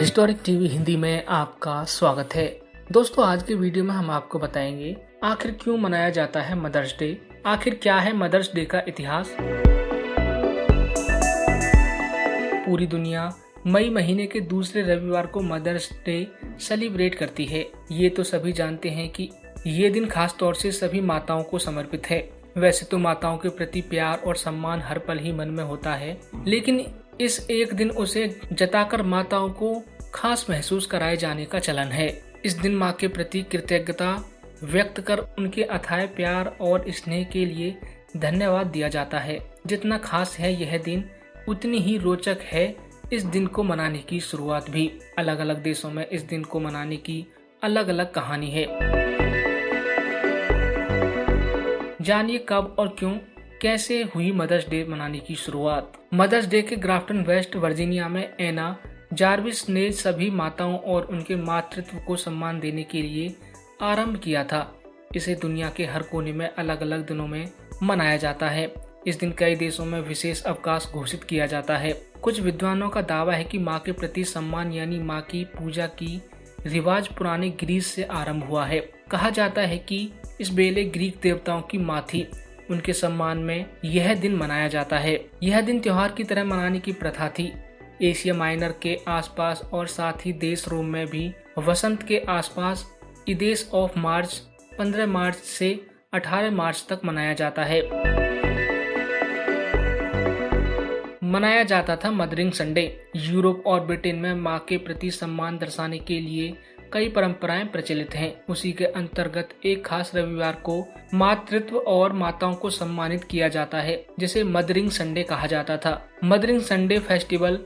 Historic TV Hindi में आपका स्वागत है। दोस्तों, आज के वीडियो में हम आपको बताएंगे आखिर क्यों मनाया जाता है मदर्स डे। आखिर क्या है मदर्स डे का इतिहास। पूरी दुनिया मई महीने के दूसरे रविवार को मदर्स डे सेलिब्रेट करती है। ये तो सभी जानते हैं कि ये दिन खास तौर से सभी माताओं को समर्पित है। वैसे तो माताओं के प्रति प्यार और सम्मान हर पल ही मन में होता है, लेकिन इस एक दिन उसे जताकर माताओं को खास महसूस कराए जाने का चलन है। इस दिन माँ के प्रति कृतज्ञता व्यक्त कर उनके अथाह प्यार और स्नेह के लिए धन्यवाद दिया जाता है। जितना खास है यह दिन, उतनी ही रोचक है इस दिन को मनाने की शुरुआत भी। अलग अलग देशों में इस दिन को मनाने की अलग अलग कहानी है। जानिए कब और क्यों कैसे हुई मदर्स डे मनाने की शुरुआत। मदर्स डे के ग्राफ्टन वेस्ट वर्जीनिया में एना जार्विस ने सभी माताओं और उनके मातृत्व को सम्मान देने के लिए आरंभ किया था। इसे दुनिया के हर कोने में अलग अलग दिनों में मनाया जाता है। इस दिन कई देशों में विशेष अवकाश घोषित किया जाता है। कुछ विद्वानों का दावा है कि माँ के प्रति सम्मान यानी माँ की पूजा की रिवाज पुराने ग्रीस से आरंभ हुआ है। कहा जाता है कि इस बेले ग्रीक देवताओं की माँ थी, उनके सम्मान में यह दिन मनाया जाता है। यह दिन त्योहार की तरह मनाने की प्रथा थी। एशिया माइनर के आसपास और साथ ही देश रोम में भी वसंत के आसपास इदेस ऑफ मार्च 15 मार्च से 18 मार्च तक मनाया जाता है। मनाया जाता था मदरिंग संडे। यूरोप और ब्रिटेन में माँ के प्रति सम्मान दर्शाने के लिए कई परंपराएं प्रचलित हैं। उसी के अंतर्गत एक खास रविवार को मातृत्व और माताओं को सम्मानित किया जाता है, जिसे मदरिंग संडे कहा जाता था। मदरिंग संडे फेस्टिवल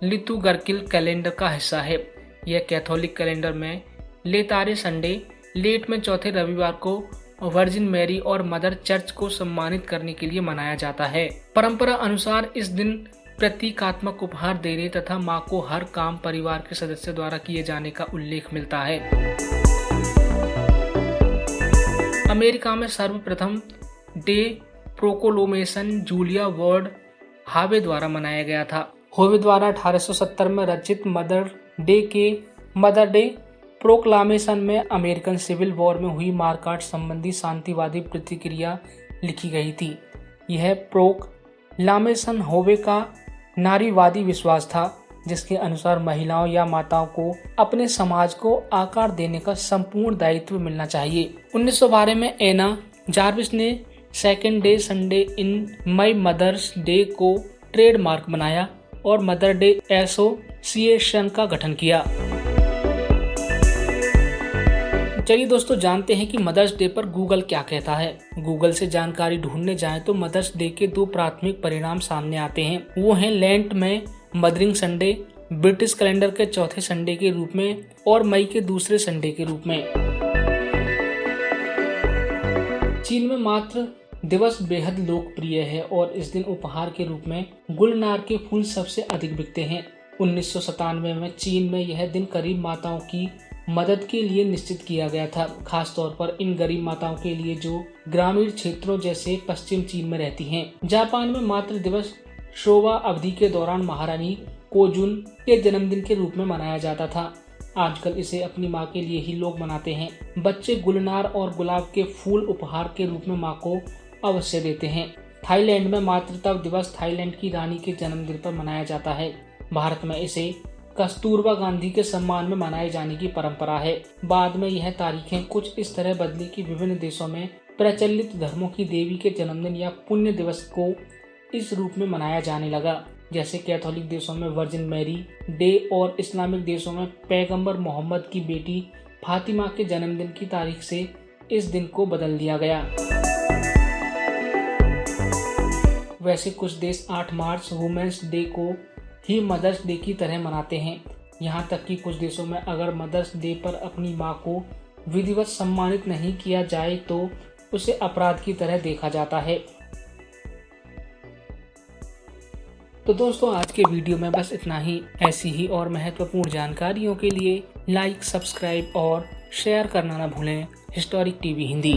लितुगर्किल कैलेंडर का हिस्सा है। यह कैथोलिक कैलेंडर में लेतारे संडे, लेट में चौथे रविवार को वर्जिन मैरी और मदर चर्च को सम्मानित करने के लिए मनाया जाता है। परंपरा अनुसार इस दिन प्रतीकात्मक उपहार देने तथा माँ को हर काम परिवार के सदस्य द्वारा किए जाने का उल्लेख मिलता है। अमेरिका में सर्वप्रथम डे प्रोक्लेमेशन जूलिया वार्ड हावे द्वारा मनाया गया था। होवे द्वारा 1870 में रचित मदर डे प्रोक्लामेशन में अमेरिकन सिविल वॉर में हुई मारकाट संबंधी शांतिवादी प्रतिक्रिया लिखी गई थी। यह प्रोक्लामेशन होवे का नारीवादी विश्वास था, जिसके अनुसार महिलाओं या माताओं को अपने समाज को आकार देने का संपूर्ण दायित्व मिलना चाहिए। 1912 में एना जार्विस ने सेकेंड डे संडे इन मई मदर्स डे को ट्रेडमार्क बनाया और मदर डे एसोसिएशन का गठन किया। चलिए दोस्तों, जानते हैं कि मदर्स डे पर गूगल क्या कहता है। गूगल से जानकारी ढूंढने जाएं तो मदर्स डे के दो प्राथमिक परिणाम सामने आते हैं। वो हैं लेंट में मदरिंग संडे, ब्रिटिश कैलेंडर के चौथे संडे के रूप में और मई के दूसरे संडे के रूप में। चीन में मातृ दिवस बेहद लोकप्रिय है और इस दिन उपहार के रूप में गुलनार के फूल सबसे अधिक बिकते हैं। 1997 में चीन में यह दिन गरीब माताओं की मदद के लिए निश्चित किया गया था, खास तौर पर इन गरीब माताओं के लिए जो ग्रामीण क्षेत्रों जैसे पश्चिम चीन में रहती हैं। जापान में मातृ दिवस शोवा अवधि के दौरान महारानी कोजुन के जन्मदिन के रूप में मनाया जाता था। आजकल इसे अपनी माँ के लिए ही लोग मनाते हैं। बच्चे गुलनार और गुलाब के फूल उपहार के रूप में माँ को अवश्य देते हैं। थाईलैंड में मातृत्व दिवस थाईलैंड की रानी के जन्मदिन पर मनाया जाता है। भारत में इसे कस्तूरबा गांधी के सम्मान में मनाए जाने की परंपरा है। बाद में यह तारीखें कुछ इस तरह बदली कि विभिन्न देशों में प्रचलित धर्मों की देवी के जन्मदिन या पुण्य दिवस को इस रूप में मनाया जाने लगा। जैसे कैथोलिक देशों में वर्जिन मैरी डे और इस्लामिक देशों में पैगंबर मोहम्मद की बेटी फातिमा के जन्मदिन की तारीख से इस दिन को बदल दिया गया। वैसे कुछ देश 8 मार्च वुमेन्स डे को ही मदर्स डे की तरह मनाते हैं। यहाँ तक कि कुछ देशों में अगर मदर्स डे पर अपनी माँ को विधिवत सम्मानित नहीं किया जाए तो उसे अपराध की तरह देखा जाता है। तो दोस्तों, आज के वीडियो में बस इतना ही। ऐसी ही और महत्वपूर्ण जानकारियों के लिए लाइक, सब्सक्राइब और शेयर करना न भूलें हिस्टोरिक टीवी हिंदी।